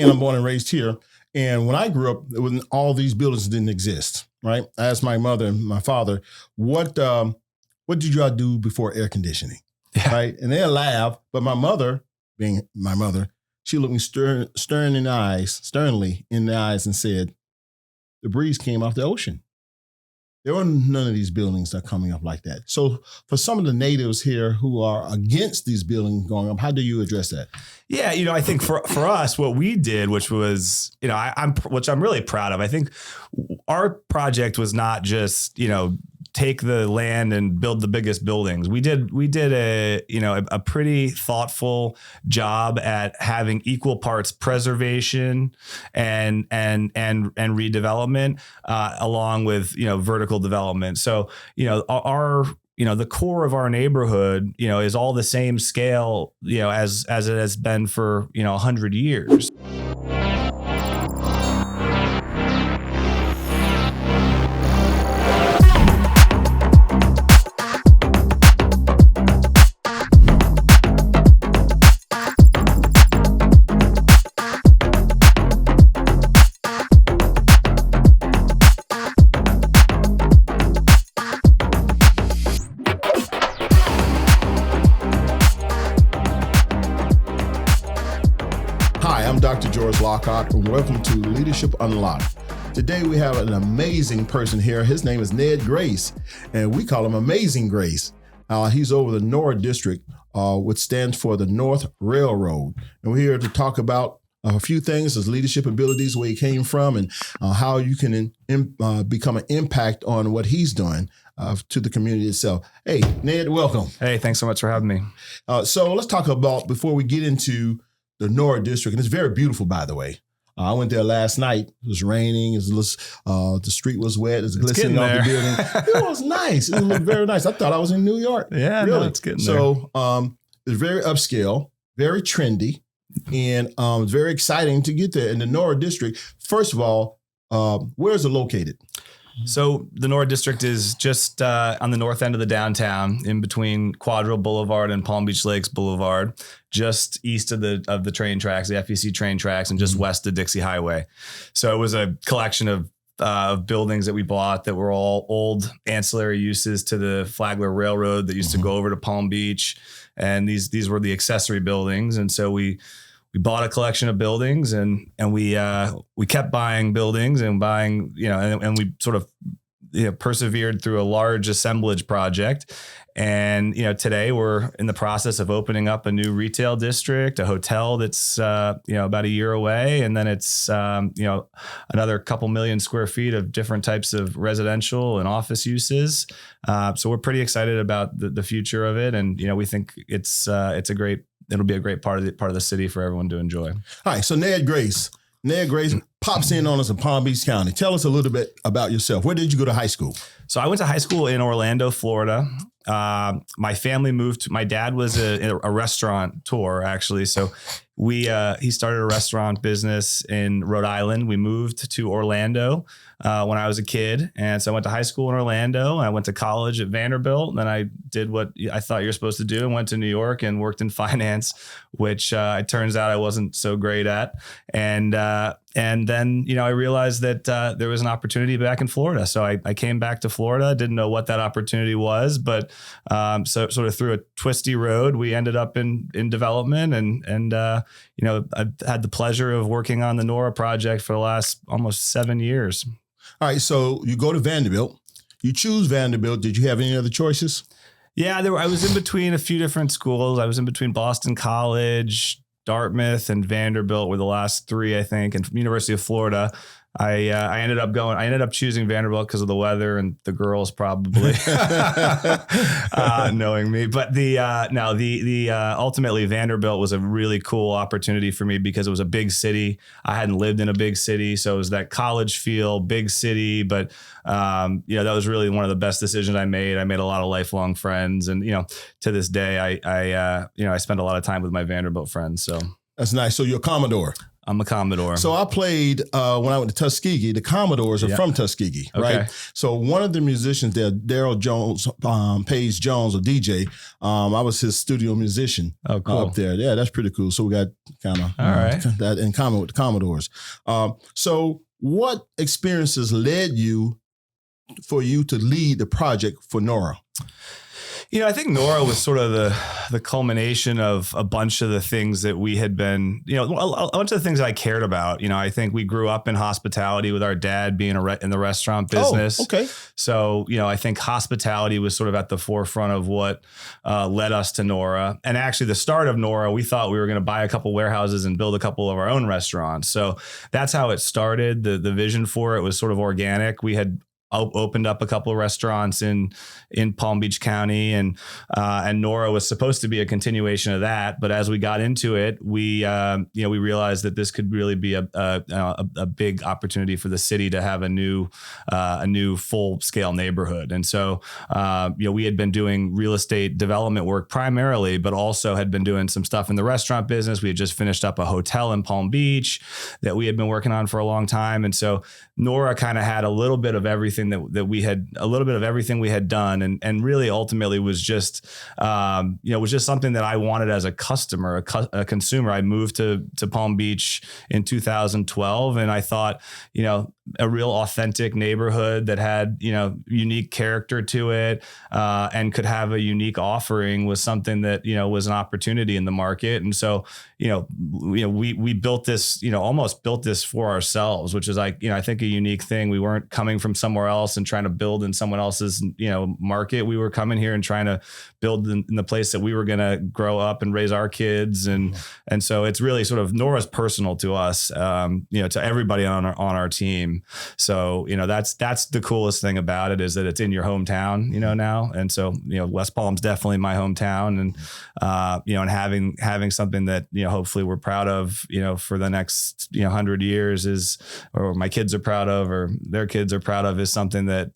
And I'm born and raised here. And when I grew up, when all these buildings didn't exist, right? I asked my mother and my father, what did y'all do before air conditioning? Yeah. Right? And they laughed. But my mother, being my mother, she looked me sternly in the eyes and said, the breeze came off the ocean. There were none of these buildings that are coming up like that. So for some of the natives here who are against these buildings going up, how do you address that? Yeah, I think for us, what we did, which was, which I'm really proud of. I think our project was not just, take the land and build the biggest buildings. We did a pretty thoughtful job at having equal parts preservation and redevelopment along with vertical development. So our the core of our neighborhood is all the same scale as it has been for 100 years. Lockhart, and welcome to Leadership Unlocked. Today we have an amazing person here. His name is Ned Grace, and we call him Amazing Grace. He's over the Nora District, which stands for the North Railroad. And we're here to talk about a few things, his leadership abilities, where he came from, and how you can become an impact on what he's doing to the community itself. Hey, Ned, welcome. Hey, thanks so much for having me. So let's talk about, before we get into the Nora District, and it's very beautiful, by the way. I went there last night. It was raining. The street was wet. It was glistening off the building. It was nice. It looked very nice. I thought I was in New York. Yeah, really. No, it's getting there. So it's very upscale, very trendy, and it's very exciting to get there. In the Nora District, first of all, where is it located? So the Nora District is just on the north end of the downtown, in between Quadro Boulevard and Palm Beach Lakes Boulevard, just east of the train tracks, the FEC train tracks, and just west of Dixie Highway. So it was a collection of buildings that we bought that were all old ancillary uses to the Flagler Railroad that used to go over to Palm Beach, and these were the accessory buildings. And so we bought a collection of buildings, and we kept buying buildings and buying, and we sort of persevered through a large assemblage project. And, today we're in the process of opening up a new retail district, a hotel that's, about a year away. And then it's, another couple million square feet of different types of residential and office uses. So we're pretty excited about the future of it. And, we think it'll be a great part of the city for everyone to enjoy. All right. So Ned Grace pops in on us in Palm Beach County. Tell us a little bit about yourself. Where did you go to high school? So I went to high school in Orlando, Florida. My family moved. My dad was a restaurateur, actually. So he started a restaurant business in Rhode Island. We moved to Orlando when I was a kid. And so I went to high school in Orlando. I went to college at Vanderbilt. And then I did what I thought you were supposed to do and went to New York and worked in finance, which it turns out I wasn't so great at. And then, I realized that there was an opportunity back in Florida. So I came back to Florida, didn't know what that opportunity was, but so sort of through a twisty road, we ended up in development. And I've had the pleasure of working on the Nora project for the last almost 7 years. All right. So you go to Vanderbilt. You choose Vanderbilt. Did you have any other choices? Yeah, I was in between a few different schools. I was in between Boston College, Dartmouth, and Vanderbilt were the last three, I think, and University of Florida. I ended up choosing Vanderbilt because of the weather and the girls, probably knowing me. But ultimately Vanderbilt was a really cool opportunity for me because it was a big city. I hadn't lived in a big city, so it was that college feel, big city. But that was really one of the best decisions I made. I made a lot of lifelong friends, and to this day, I spend a lot of time with my Vanderbilt friends. So that's nice. So you're a Commodore. I'm a Commodore. So I played when I went to Tuskegee. The Commodores are from Tuskegee, Okay. right? So one of the musicians there, Daryl Jones, Page Jones, or DJ, I was his studio musician up there. Yeah, that's pretty cool. So we got kind of that in common with the Commodores. So what experiences led you for you to lead the project for Nora? You know, I think Nora was sort of the culmination of a bunch of the things that we had been, you know, a bunch of the things that I cared about. You know, I think we grew up in hospitality with our dad being in the restaurant business. Oh, okay. So, you know, I think hospitality was sort of at the forefront of what led us to Nora. And actually the start of Nora, we thought we were going to buy a couple warehouses and build a couple of our own restaurants. So that's how it started. The vision for it was sort of organic. We had opened up a couple of restaurants in Palm Beach County, and Nora was supposed to be a continuation of that. But as we got into it, we realized that this could really be a big opportunity for the city to have a new full scale neighborhood. And so we had been doing real estate development work primarily, but also had been doing some stuff in the restaurant business. We had just finished up a hotel in Palm Beach that we had been working on for a long time, and so Nora kind of had a little bit of everything that we had, a little bit of everything we had done, and really ultimately was just something that I wanted as a customer, a consumer. I moved to Palm Beach in 2012, and I thought, you know, a real authentic neighborhood that had, you know, unique character to it, and could have a unique offering was something that, you know, was an opportunity in the market. And so, we built this, you know, almost built this for ourselves, which is like, you know, I think a unique thing. We weren't coming from somewhere else and trying to build in someone else's, you know, market. We were coming here and trying to build in the place that we were going to grow up and raise our kids. And so it's really sort of Nora's personal to us, to everybody on our team. So, you know, that's the coolest thing about it, is that it's in your hometown, you know, now. And so, you know, West Palm's definitely my hometown, and, and having something that, you know, hopefully we're proud of, you know, for the next, you know, 100 years or my kids are proud of, or their kids are proud of, is something that,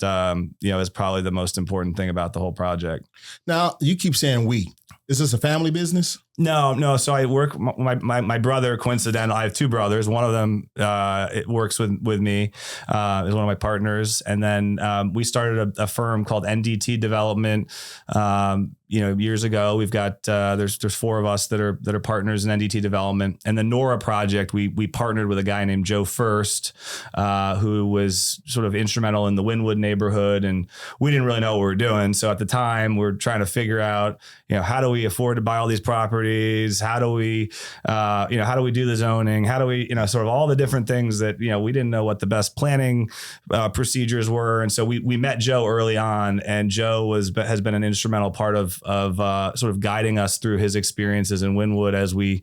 is probably the most important thing about the whole project. Now, you keep saying we. Is this a family business? No. So I work, my brother, coincidental, I have two brothers. One of them it works with me, is one of my partners. And then we started a firm called NDT Development, years ago. We've got, there's four of us that are partners in NDT Development. And the Nora project, we partnered with a guy named Joe First, who was sort of instrumental in the Wynwood neighborhood. And we didn't really know what we were doing. So at the time, we're trying to figure out, you know, how do we afford to buy all these properties? How do we do the zoning? How do we, you know, sort of all the different things that, you know, we didn't know what the best planning procedures were. And so we met Joe early on, and Joe has been an instrumental part of sort of guiding us through his experiences in Wynwood as we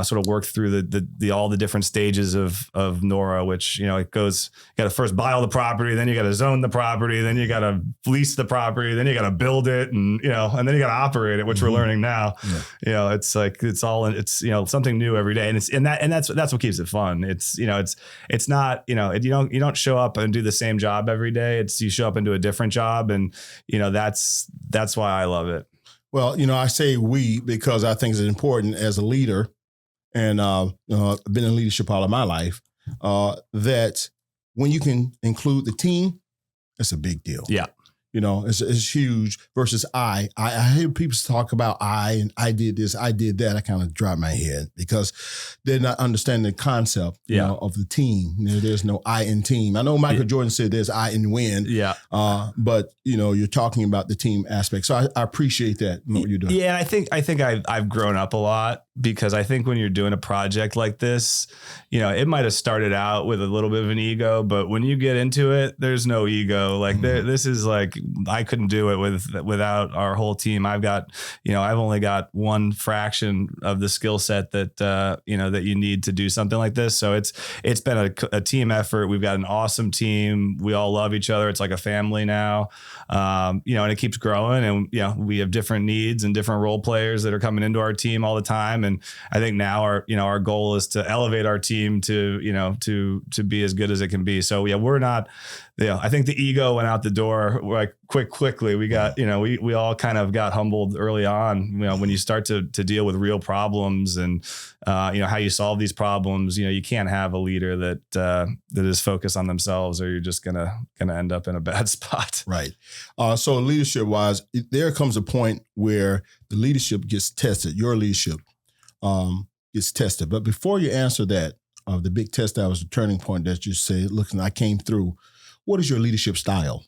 sort of work through the all the different stages of Nora, which, you know, it goes, you got to first buy all the property, then you got to zone the property, then you got to lease the property, then you got to build it, and, you know, and then you got to operate it, which we're learning now. Yeah. You know, it's like, it's you know, something new every day. And that's what keeps it fun. It's, you know, it's not, you know, you don't show up and do the same job every day. It's, you show up and do a different job. And, you know, that's why I love it. Well, you know, I say we because I think it's important as a leader, and I've been in leadership all of my life, that when you can include the team, it's a big deal. Yeah. You know, it's huge versus I hear people talk about and I did this, I did that. I kind of drop my head because they're not understanding the concept of the team. You know, there's no I in team. I know Michael Jordan said there's I in win. Yeah. But, you know, you're talking about the team aspect. So I appreciate that, what you're doing. Yeah, I think I've grown up a lot, because I think when you're doing a project like this, you know, it might have started out with a little bit of an ego, but when you get into it, there's no ego. Like this is like, I couldn't do it without our whole team. I've only got one fraction of the skill set that, that you need to do something like this. So it's been a team effort. We've got an awesome team. We all love each other. It's like a family now, and it keeps growing, and, you know, we have different needs and different role players that are coming into our team all the time. And I think now our goal is to elevate our team to be as good as it can be. So yeah, we're not, I think the ego went out the door like quickly. We got, we all kind of got humbled early on, when you start to deal with real problems and, how you solve these problems. You can't have a leader that is focused on themselves, or you're just gonna end up in a bad spot. Right. So leadership wise, there comes a point where the leadership gets tested. Your leadership gets tested. But before you answer that, the big test that was the turning point that you say, look, I came through. What is your leadership style?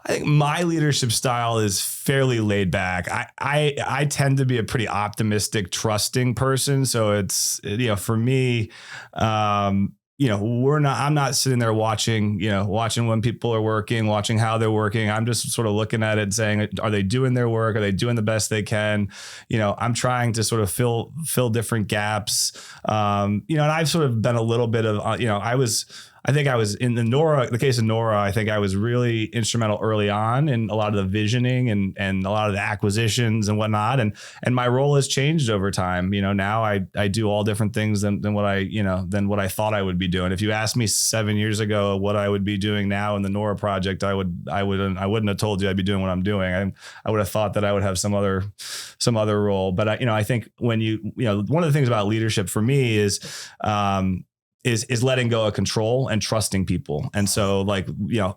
I think my leadership style is fairly laid back. I tend to be a pretty optimistic, trusting person. So it's, for me, I'm not sitting there watching when people are working, watching how they're working. I'm just sort of looking at it and saying, are they doing their work? Are they doing the best they can? I'm trying to sort of fill different gaps. And I've sort of been a little bit of, I think I was in the case of Nora, I think I was really instrumental early on in a lot of the visioning and a lot of the acquisitions and whatnot. And my role has changed over time. Now I do all different things than what I thought I would be doing. If you asked me 7 years ago what I would be doing now in the Nora project, I wouldn't have told you I'd be doing what I'm doing. I would have thought that I would have some other role. But I think when one of the things about leadership for me is letting go of control and trusting people. And so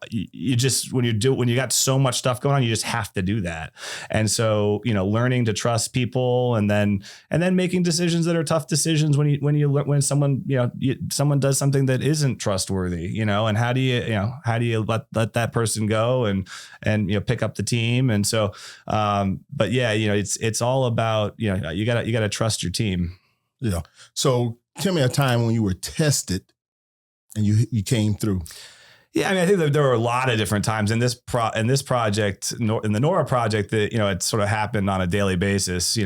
you just, when you got so much stuff going on, you just have to do that. And so, learning to trust people and then making decisions that are tough decisions when someone, someone does something that isn't trustworthy, and how do you let that person go and pick up the team. And so, but yeah, it's all about, you gotta trust your team. Yeah. So tell me a time when you were tested and you came through. Yeah, I think that there were a lot of different times in this project, in the Nora project, that it sort of happened on a daily basis.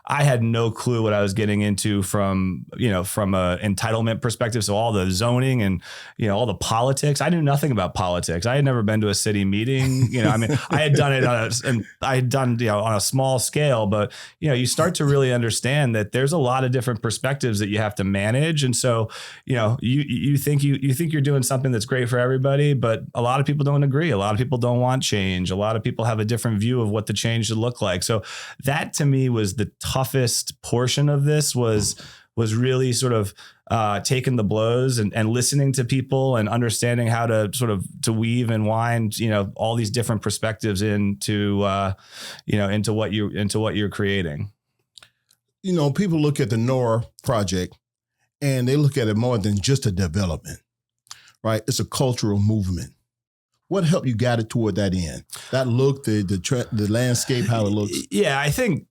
I had no clue what I was getting into from a entitlement perspective. So all the zoning and all the politics. I knew nothing about politics. I had never been to a city meeting. I had done it on a small scale, but you start to really understand that there's a lot of different perspectives that you have to manage, and so you think you're doing something that's great for everybody. But a lot of people don't agree. A lot of people don't want change. A lot of people have a different view of what the change should look like. So that to me was the toughest portion of this was really sort of taking the blows and listening to people and understanding how to sort of to weave and wind, all these different perspectives into what you're creating. People look at the Nora project and they look at it more than just a development. Right, it's a cultural movement. What helped you guide it toward that end? That look, the landscape, how it looks. Yeah, I think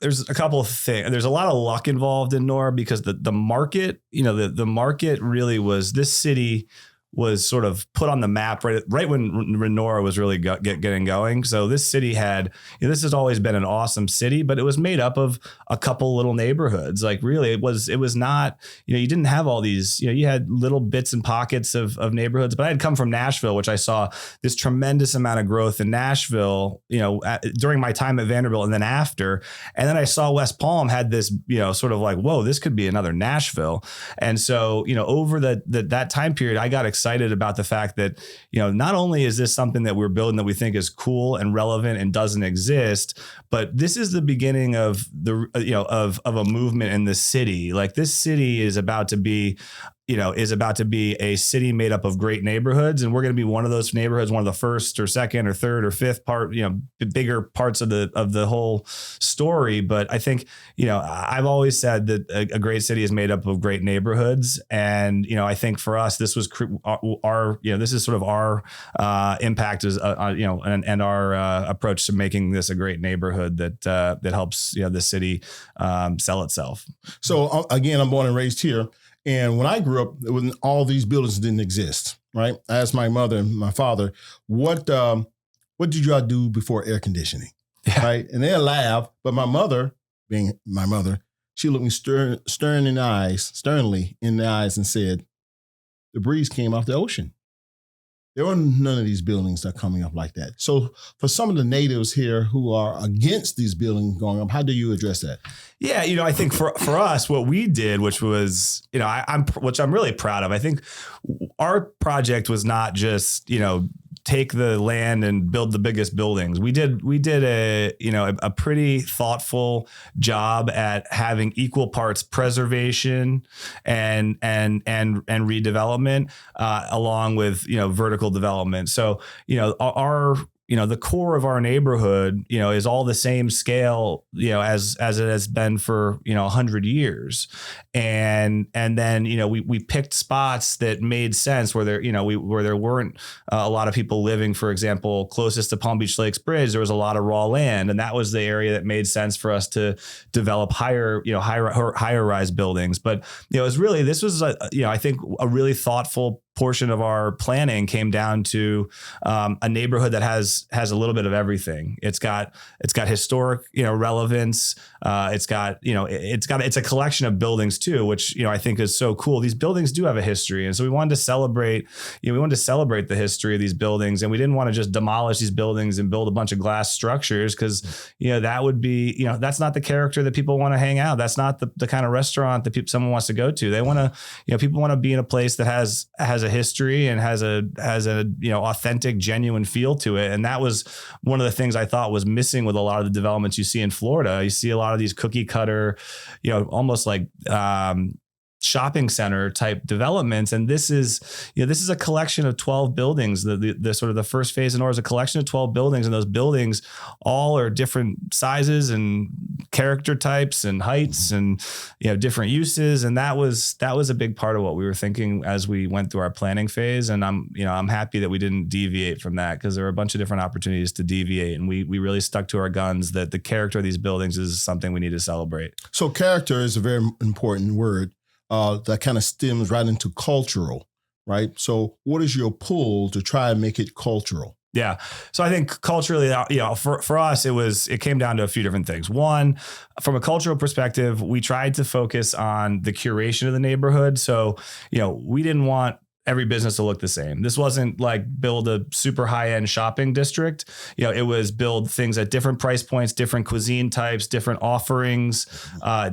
there's a couple of things. There's a lot of luck involved in Nora because the market, the market really was, this city was sort of put on the map right when Nora was really getting going. So this city had, this has always been an awesome city, but it was made up of a couple little neighborhoods. Really, it was not, you didn't have all these, you had little bits and pockets of neighborhoods. But I had come from Nashville, which I saw this tremendous amount of growth in Nashville, during my time at Vanderbilt and then after. And then I saw West Palm had this, sort of like, whoa, this could be another Nashville. And so, over that time period, I got excited about the fact that, not only is this something that we're building that we think is cool and relevant and doesn't exist, but this is the beginning of of a movement in the city. Like, this city is about to be a city made up of great neighborhoods. And we're going to be one of those neighborhoods, one of the first or second or third or fifth part, bigger parts of the whole story. But I think, I've always said that a great city is made up of great neighborhoods. And, I think for us, this was this is sort of our impact is, and our approach to making this a great neighborhood that helps, the city sell itself. So again, I'm born and raised here. And when I grew up, when all these buildings didn't exist, right? I asked my mother and my father, what did y'all do before air conditioning? Yeah. Right? And they laugh, but my mother, being my mother, she looked me sternly in the eyes and said, the breeze came off the ocean. There were none of these buildings that are coming up like that. So for some of the natives here who are against these buildings going up, how do you address that? Yeah, I think for us, what we did, which was, which I'm really proud of. I think our project was not just, take the land and build the biggest buildings. We did a pretty thoughtful job at having equal parts preservation and redevelopment, along with, vertical development. So, the core of our neighborhood, is all the same scale, as it has been for, 100 years. And then, we picked spots that made sense where where there weren't a lot of people living. For example, closest to Palm Beach Lakes Bridge, there was a lot of raw land, and that was the area that made sense for us to develop higher rise buildings. But, this was, I think a really thoughtful portion of our planning came down to a neighborhood that has a little bit of everything. It's got historic, relevance. It's a collection of buildings too, which, I think is so cool. These buildings do have a history. And so we wanted to celebrate the history of these buildings. And we didn't want to just demolish these buildings and build a bunch of glass structures, because, that would be, that's not the character that people want to hang out. That's not the kind of restaurant that someone wants to go to. They want to, people want to be in a place that has a history and has a authentic, genuine feel to it. And that was one of the things I thought was missing with a lot of the developments you see in Florida. You see a lot of these cookie cutter, almost like shopping center type developments. And this is a collection of 12 buildings. The sort of the first phase of Nora is a collection of 12 buildings, and those buildings all are different sizes and character types and heights and, different uses. And that was a big part of what we were thinking as we went through our planning phase. And I'm happy that we didn't deviate from that, because there were a bunch of different opportunities to deviate. And we really stuck to our guns that the character of these buildings is something we need to celebrate. So character is a very important word. That kind of stems right into cultural, right? So what is your pull to try and make it cultural? Yeah. So I think culturally, for us, it came down to a few different things. One, from a cultural perspective, we tried to focus on the curation of the neighborhood. So, we didn't want every business to look the same. This wasn't like build a super high-end shopping district. It was build things at different price points, different cuisine types, different offerings,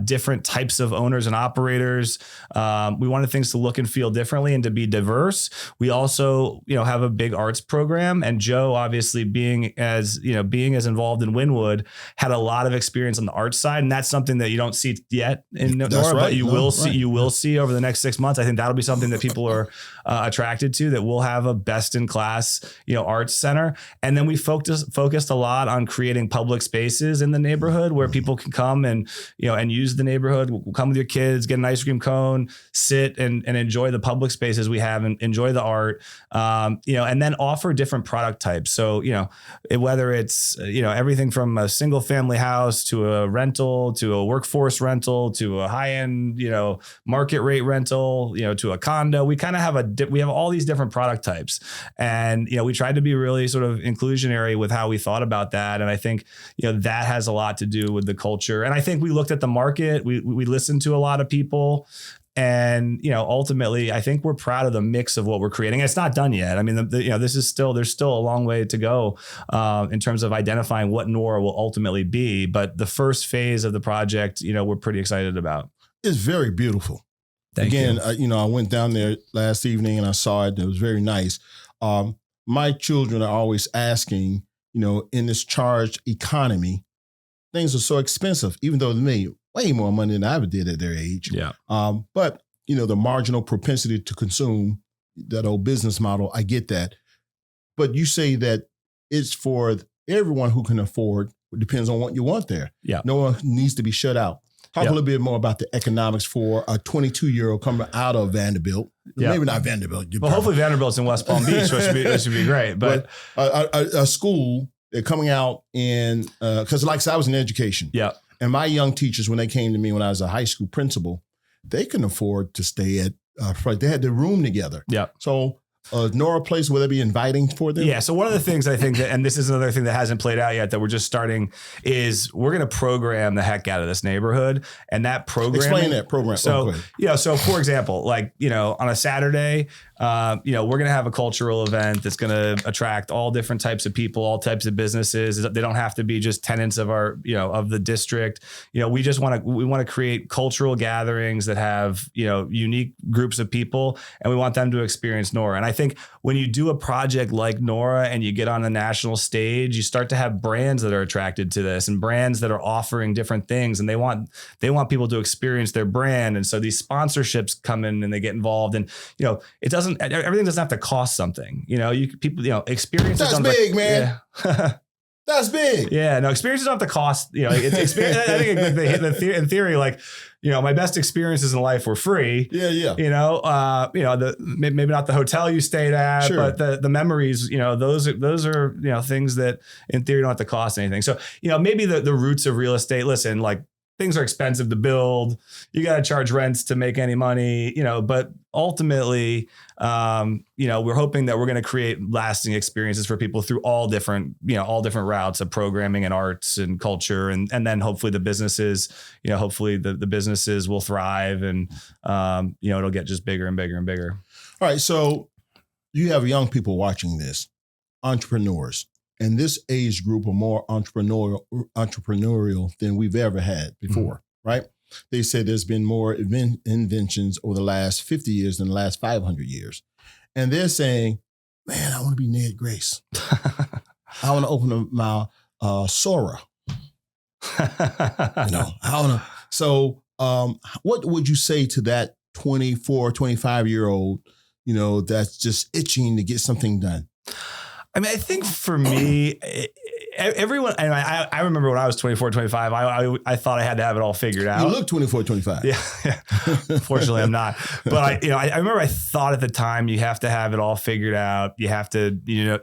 different types of owners and operators. We wanted things to look and feel differently and to be diverse. We also, have a big arts program, and Joe, obviously being as involved in Wynwood, had a lot of experience on the arts side. And that's something that you don't see yet in Nora, right. But you will see over the next 6 months. I think that'll be something that people are attracted to, that we'll have a best in class, arts center. And then we focused a lot on creating public spaces in the neighborhood where people can come and use the neighborhood, come with your kids, get an ice cream cone, sit and enjoy the public spaces we have and enjoy the art, and then offer different product types. So, whether it's, everything from a single family house to a rental, to a workforce rental, to a high end, market rate rental, to a condo, we kind of have we have all these different product types, and we tried to be really sort of inclusionary with how we thought about that. And I think that has a lot to do with the culture. And I think we looked at the market, we listened to a lot of people, and ultimately I think we're proud of the mix of what we're creating. It's not done yet. I mean, there's still a long way to go in terms of identifying what Nora will ultimately be. But the first phase of the project, we're pretty excited about. It's very beautiful. Thank you. I went down there last evening and I saw it. And it was very nice. My children are always asking, in this charged economy, things are so expensive, even though they made way more money than I ever did at their age. Yeah. But, the marginal propensity to consume, that old business model, I get that. But you say that it's for everyone who can afford. It depends on what you want there. Yeah. No one needs to be shut out. Talk a little bit more about the economics for a 22-year-old coming out of Vanderbilt. Yeah. Maybe not Vanderbilt. Well, hopefully Vanderbilt's in West Palm Beach, which should be great. But a school, they're coming out in, because like I said, I was in education. Yeah. And my young teachers, when they came to me when I was a high school principal, they couldn't afford to stay at, they had their room together. Yeah. So Nora Place, will they be inviting for them? Yeah. So one of the things I think that, and this is another thing that hasn't played out yet that we're just starting, is we're going to program the heck out of this neighborhood. And that program. Explain that program. So, so for example, like, on a Saturday, we're going to have a cultural event that's going to attract all different types of people, all types of businesses. They don't have to be just tenants of our, of the district. We want to create cultural gatherings that have, unique groups of people, and we want them to experience Nora. And I think when you do a project like Nora and you get on a national stage, you start to have brands that are attracted to this and brands that are offering different things, and they want people to experience their brand. And so these sponsorships come in and they get involved, and everything doesn't have to cost something. Experiences. That's big, man. Yeah. That's big. Yeah, no, experiences don't have to cost, it's experience. I think in theory, like, my best experiences in life were free. Yeah. Maybe not the hotel you stayed at, Sure. but the memories, those are things that in theory don't have to cost anything. So, maybe the roots of real estate, listen, like, things are expensive to build. You got to charge rents to make any money, but ultimately, we're hoping that we're going to create lasting experiences for people through all different routes of programming and arts and culture. And then hopefully the businesses, the businesses will thrive, and, it'll get just bigger and bigger and bigger. All right. So you have young people watching this, entrepreneurs. And this age group are more entrepreneurial than we've ever had before, right? They say there's been more inventions over the last 50 years than the last 500 years. And they're saying, man, I want to be Ned Grace. I want to open my Sora. So what would you say to that 24, 25-year-old, that's just itching to get something done? I mean, I think for me, everyone, and I remember when I was 24, 25, I thought I had to have it all figured out. You look 24, 25. Yeah. Fortunately, I'm not. But I remember I thought at the time you have to have it all figured out. You have to, you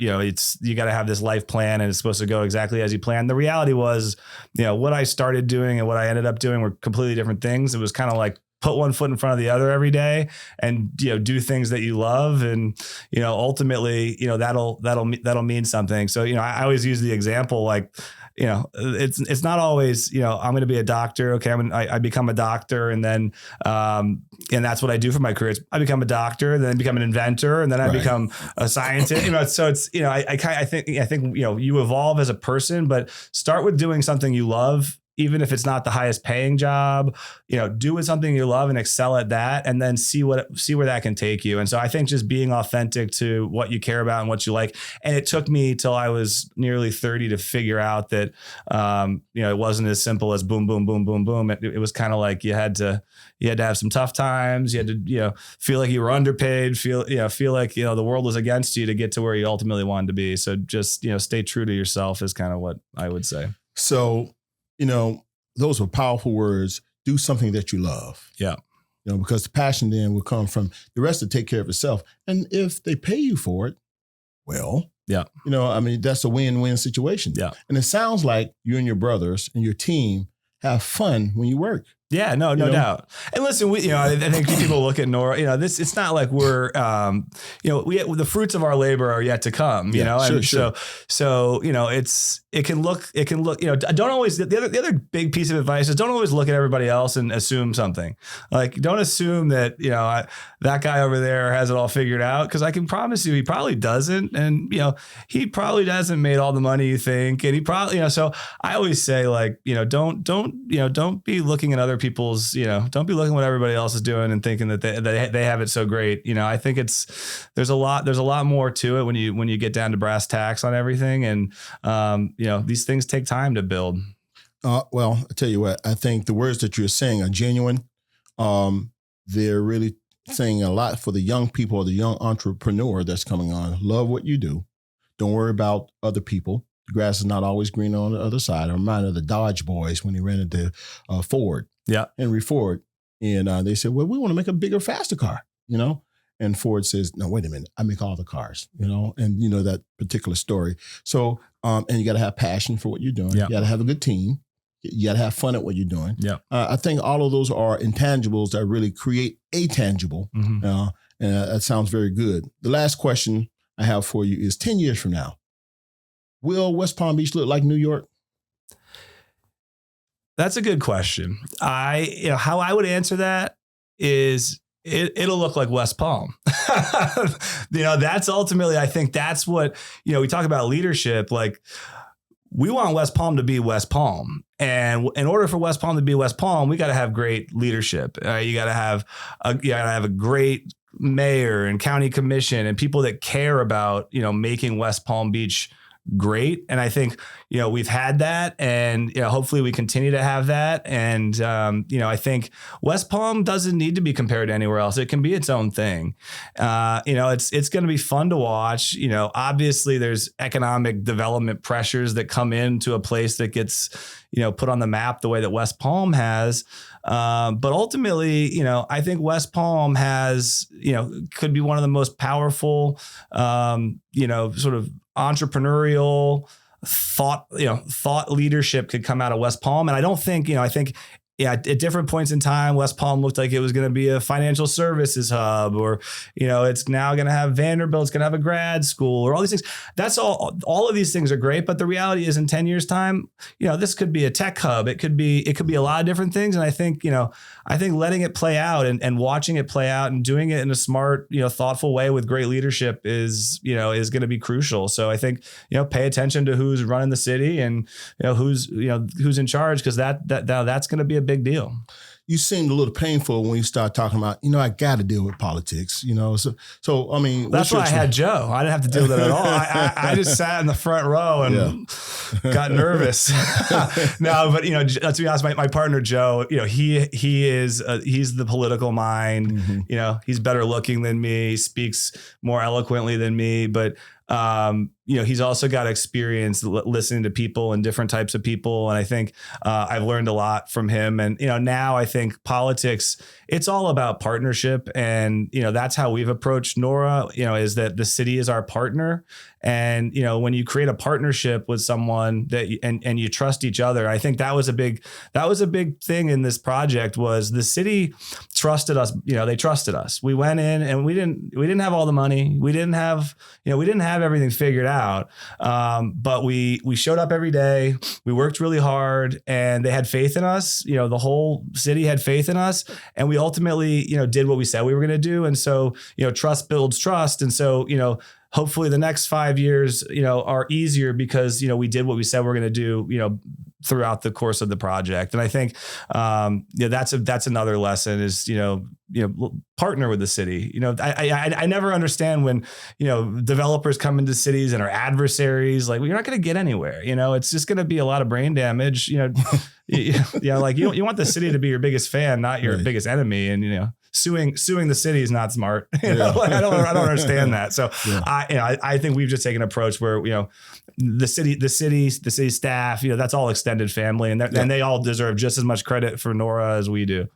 got to have this life plan, and it's supposed to go exactly as you planned. The reality was, what I started doing and what I ended up doing were completely different things. It was kind of like, put one foot in front of the other every day, and do things that you love, and ultimately that'll mean something. So I always use the example, like, it's not always I'm going to be a doctor. Okay, I become a doctor, and then and that's what I do for my career. I become a doctor, and then I become an inventor, and then I become a scientist. So it's I think you evolve as a person, but start with doing something you love. Even if it's not the highest paying job, do something you love and excel at that, and then see where that can take you. And so I think just being authentic to what you care about and what you like. And it took me till I was nearly 30 to figure out that, it wasn't as simple as boom, boom, boom, boom, boom. It was kind of like you had to have some tough times. You had to, feel like you were underpaid, feel like, the world was against you to get to where you ultimately wanted to be. So just, stay true to yourself is kind of what I would say. So, those are powerful words. Do something that you love. Yeah. Because the passion then will come from the rest to take care of itself. And if they pay you for it, well, yeah. That's a win-win situation. Yeah. And it sounds like you and your brothers and your team have fun when you work. Yeah, no doubt. And listen, I think people look at Nora, it's not like we're, the fruits of our labor are yet to come, and sure. So, it can look, don't always, the other big piece of advice is don't always look at everybody else and assume something. Like, don't assume that, that guy over there has it all figured out. Cause I can promise you, he probably doesn't. And, he probably hasn't made all the money you think. And he probably, so I always say, like, don't be looking at other people's, don't be looking at what everybody else is doing and thinking that they have it so great. I think there's a lot more to it when you get down to brass tacks on everything. And, these things take time to build. Well, I'll tell you what, I think the words that you're saying are genuine. They're really saying a lot for the young people or the young entrepreneur that's coming on. Love what you do. Don't worry about other people. The grass is not always green on the other side. I'm reminded of the Dodge boys when they ran into Ford. Yeah. Henry Ford. And they said, well, we want to make a bigger, faster car, And Ford says, no, wait a minute. I make all the cars, and that particular story. So, and you got to have passion for what you're doing. Yeah. You got to have a good team. You got to have fun at what you're doing. Yeah. I think all of those are intangibles that really create a tangible. Mm-hmm. And that sounds very good. The last question I have for you is 10 years from now, will West Palm Beach look like New York? That's a good question. How I would answer that is it'll look like West Palm. That's ultimately, I think that's what, we talk about leadership. Like, we want West Palm to be West Palm. And in order for West Palm to be West Palm, we got to have great leadership. You got to have a great mayor and county commission and people that care about, making West Palm Beach great. And I think, we've had that, and, hopefully we continue to have that. And, I think West Palm doesn't need to be compared to anywhere else. It can be its own thing. It's going to be fun to watch. Obviously there's economic development pressures that come into a place that gets, put on the map the way that West Palm has. But ultimately, I think West Palm has, could be one of the most powerful, sort of entrepreneurial thought leadership could come out of West Palm. And I don't think, I think at different points in time, West Palm looked like it was going to be a financial services hub, or, it's now going to have Vanderbilt, it's going to have a grad school, or all these things. That's all of these things are great. But the reality is, in 10 years time, this could be a tech hub. It could be a lot of different things. And I think, letting it play out and watching it play out and doing it in a smart, thoughtful way with great leadership is going to be crucial. So I think, pay attention to who's running the city and, who's in charge, because that's going to be a big deal. You seemed a little painful when you start talking about, I got to deal with politics, So I mean, that's why I had Joe. I didn't have to deal with it at all. I just sat in the front row and got nervous. No, but to be honest, my partner Joe, he's the political mind. Mm-hmm. He's better looking than me. He speaks more eloquently than me, but he's also got experience listening to people and different types of people. And I think I've learned a lot from him. And, now I think politics, it's all about partnership. And, that's how we've approached Nora, is that the city is our partner. And, when you create a partnership with someone that and you trust each other, I think that was a big thing in this project. Was the city trusted us. They trusted us. We went in and we didn't have all the money. We didn't have everything figured out. But we showed up every day. We worked really hard, and they had faith in us. The whole city had faith in us, and we ultimately, did what we said we were going to do. And so, trust builds trust. And so, hopefully the next 5 years, are easier because, we did what we said we're going to do, throughout the course of the project. And I think, that's another lesson is, partner with the city. I never understand when, developers come into cities and are adversaries. Like, well, you're not going to get anywhere. It's just going to be a lot of brain damage. You want the city to be your biggest fan, not your biggest enemy. And, suing the city is not smart. I don't understand that. So I think we've just taken an approach where, the city staff, that's all extended family, and they all deserve just as much credit for Nora as we do.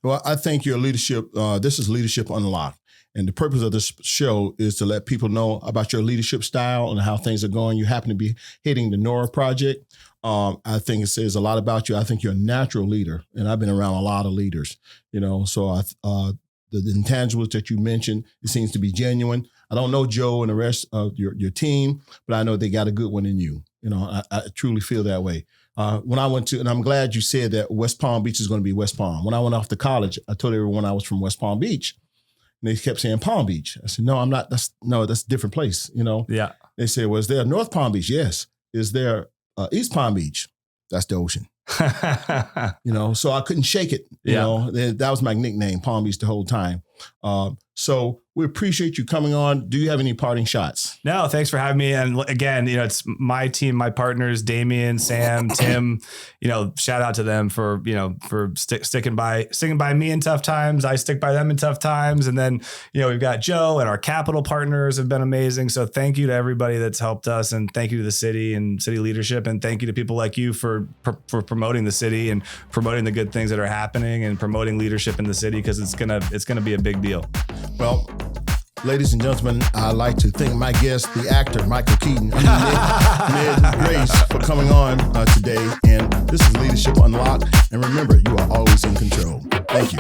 Well, I think your leadership, this is Leadership Unlocked. And the purpose of this show is to let people know about your leadership style and how things are going. You happen to be hitting the Nora project. I think it says a lot about you. I think you're a natural leader, and I've been around a lot of leaders, so the intangibles that you mentioned, it seems to be genuine. I don't know Joe and the rest of your team, but I know they got a good one in you. I truly feel that way. When I went to, and I'm glad you said that West Palm Beach is going to be West Palm. When I went off to college, I told everyone I was from West Palm Beach. And they kept saying Palm Beach. I said, no, I'm not. That's a different place, Yeah. They said, well, is there North Palm Beach? Yes. Is there East Palm Beach? That's the ocean. So I couldn't shake it. That was my nickname, Palm Beach, the whole time. So we appreciate you coming on. Do you have any parting shots? No, thanks for having me. And again, it's my team, my partners, Damian, Sam, Tim, shout out to them for sticking by me in tough times. I stick by them in tough times. And then, we've got Joe, and our capital partners have been amazing. So thank you to everybody that's helped us, and thank you to the city and city leadership. And thank you to people like you for promoting the city and promoting the good things that are happening and promoting leadership in the city, because it's going to be a big deal. Well, ladies and gentlemen, I'd like to thank my guest, the actor, Michael Keaton, Ned Grace, for coming on today. And this is Leadership Unlocked. And remember, you are always in control. Thank you.